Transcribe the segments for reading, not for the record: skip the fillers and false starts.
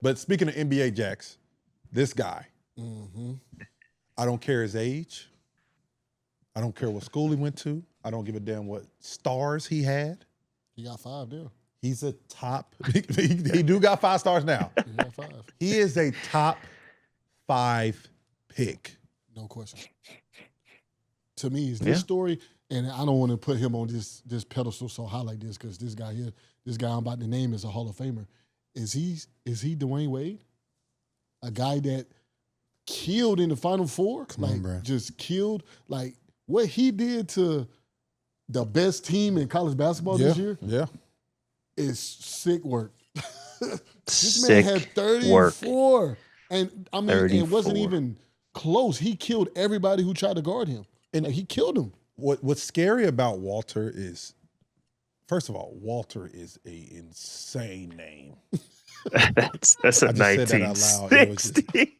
But speaking of NBA Jacks, this guy, Mm-hmm. I don't care his age. I don't care what school he went to. I don't give a damn what stars he had. He got 5 there. He's a top. He do got 5 stars now. He got 5. He is a top 5 pick. No question. To me, is this story, and I don't want to put him on this pedestal so high like this because this guy here, this guy I'm about to name is a Hall of Famer. Is he Dwayne Wade? A guy that killed in the Final Four? Come on, bro. Just killed. Like, what he did to the best team in college basketball this year is sick work. This man had 34. Work. And, I mean, 34. It wasn't even close. He killed everybody who tried to guard him. And he killed him. What's scary about Walter is, first of all, Walter is a insane name. That's a 1960.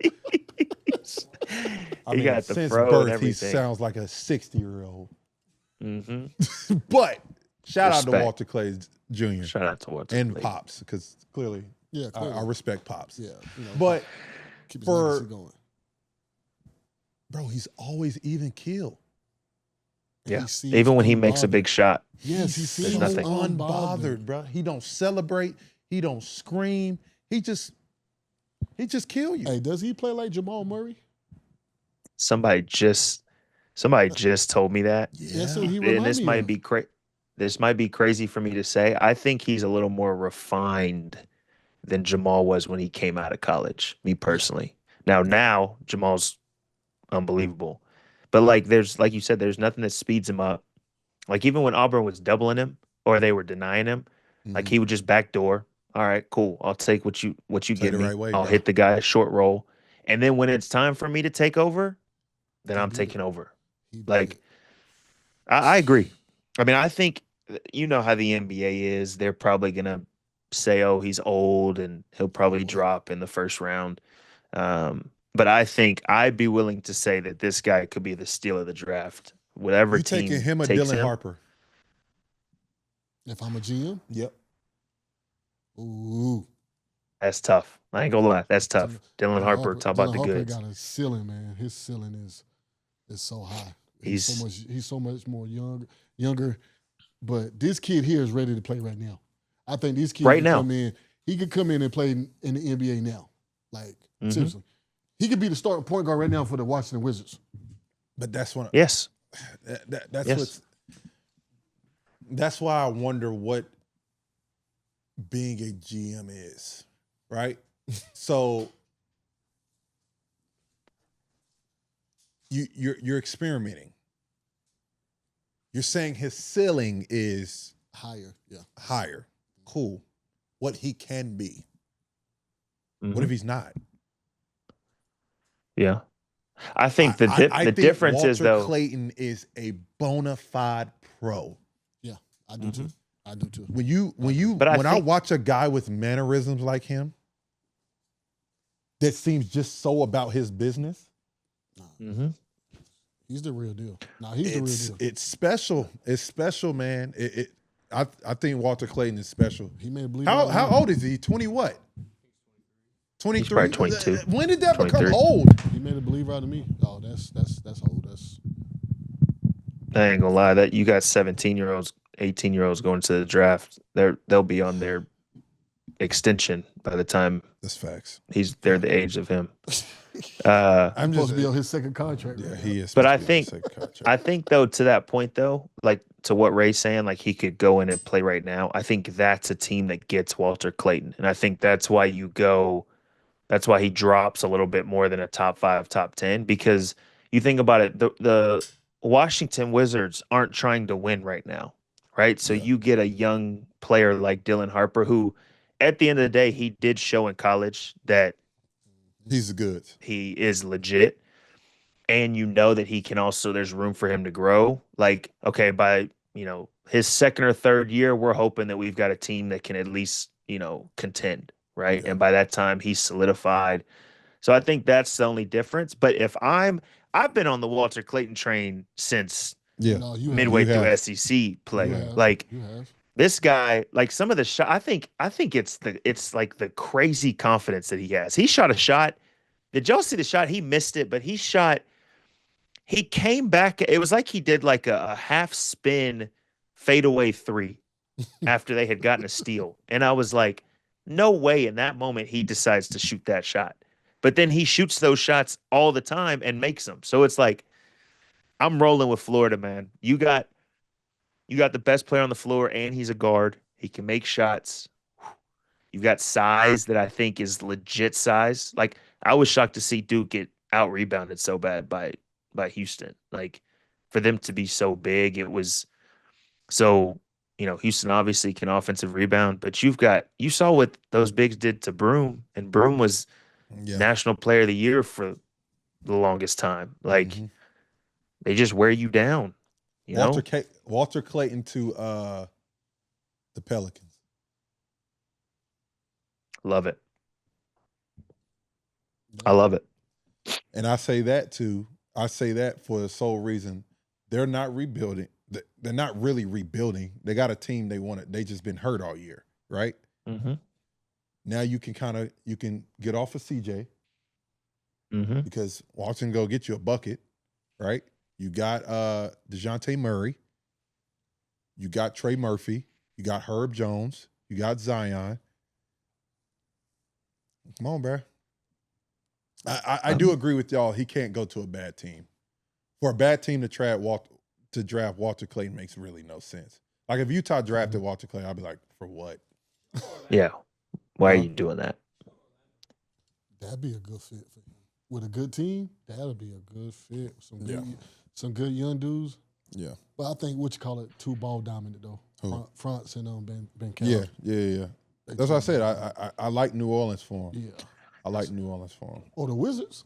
He got the since fro birth, and everything. He sounds like a 60-year-old. Mm-hmm. But shout out to Walter Clayton Jr. Shout out to Walter and Clayton. Pops, because clearly, clearly. I respect Pops. Yeah, but keep his legacy going. Bro, he's always even keel. Yeah, even when he makes a big shot. Yes, he seems nothing unbothered, bro. He don't celebrate. He don't scream. He just kill you. Hey, does he play like Jamal Murray? Somebody just told me that. Yeah, so he and this might be This might be crazy for me to say. I think he's a little more refined than Jamal was when he came out of college. Me personally. Now Jamal's unbelievable. But like you said, there's nothing that speeds him up. Like even when Auburn was doubling him or they were denying him, like he would just backdoor. All right, cool. I'll take what you give me. Right way, I'll hit the guy short roll. And then when it's time for me to take over, then I'm taking over. Like I agree. I mean, I think you know how the NBA is. They're probably gonna say, "Oh, he's old and he'll probably drop in the first round." But I think I'd be willing to say that this guy could be the steal of the draft. Whatever you team taking him or takes Dylan him. Harper? If I'm a GM? Ooh. That's tough. I ain't gonna lie. That's tough. Dylan Harper, talk about the goods. Harper got a ceiling, man. His ceiling is so high. He's so much more younger. But this kid here is ready to play right now. I think this kid he could come in and play in the NBA now. Like, seriously. He could be the starting point guard right now for the Washington Wizards. But that's what Yes. That's why I wonder what being a GM is, right? So you're experimenting. You're saying his ceiling is higher. Yeah. Higher. Cool. What he can be. Mm-hmm. What if he's not? Yeah. I think the difference Walter is though Clayton is a bona fide pro. Yeah, I do too. I do too. When I watch a guy with mannerisms like him that seems just so about his business. He's the real deal. He's the real deal. It's special. It's special, man. I think Walter Clayton is special. He may believe. How old is he? 20 what? 23. He's probably 22. When did that 23. become old? He made a believer out of me. Oh, that's old. I ain't gonna lie. That you got 17-year-olds, 18-year-olds going to the draft. They'll be on their extension by the time. That's facts. They're the age of him. I'm supposed to be on his second contract. Yeah, he is. But I think though, to that point though, like to what Ray's saying, like he could go in and play right now. I think that's a team that gets Walter Clayton, and I think that's why that's why he drops a little bit more than a top 5, top 10, because you think about it, the Washington Wizards aren't trying to win right now, right? So you get a young player like Dylan Harper, who at the end of the day, he did show in college that he's good. He is legit. And you know that he can also, there's room for him to grow. Like, okay, by, his second or third year, we're hoping that we've got a team that can at least, contend, right? Yeah. And by that time, he's solidified. So I think that's the only difference. But I've been on the Walter Clayton train since midway through SEC play. This guy, like some of the shot, I think it's like the crazy confidence that he has. He shot a shot. Did y'all see the shot? He missed it, but he came back. It was like he did like a half spin fadeaway three after they had gotten a steal. And I was like, no way in that moment he decides to shoot that shot. But then he shoots those shots all the time and makes them. So it's like, I'm rolling with Florida, man. You got the best player on the floor, and he's a guard. He can make shots. You've got size that I think is legit size. Like, I was shocked to see Duke get out rebounded so bad by Houston. Like, for them to be so big, it was so. Houston obviously can offensive rebound, but you saw what those bigs did to Broom, and Broom was National Player of the Year for the longest time. Like, they just wear you down. Walter Clayton to the Pelicans. Love it. I love it. And I say that for the sole reason they're not rebuilding. They're not really rebuilding. They got a team they just been hurt all year, right? Mm-hmm. Now you can get off of CJ because Walton go get you a bucket, right? You got DeJounte Murray. You got Trey Murphy. You got Herb Jones. You got Zion. Come on, bro. I do agree with y'all. He can't go to a bad team. For a bad team to draft Walter Clayton makes really no sense. Like if Utah drafted Walter Clayton, I'd be like, for what? Yeah. Why are you doing that? That'd be a good fit for him. With a good team, that'll be a good fit. Some good young dudes. Yeah. But I think two ball dominant though. France and Ben Kelly. Yeah. That's what I said. I like New Orleans for him. Yeah. I like New Orleans for him. Or the Wizards.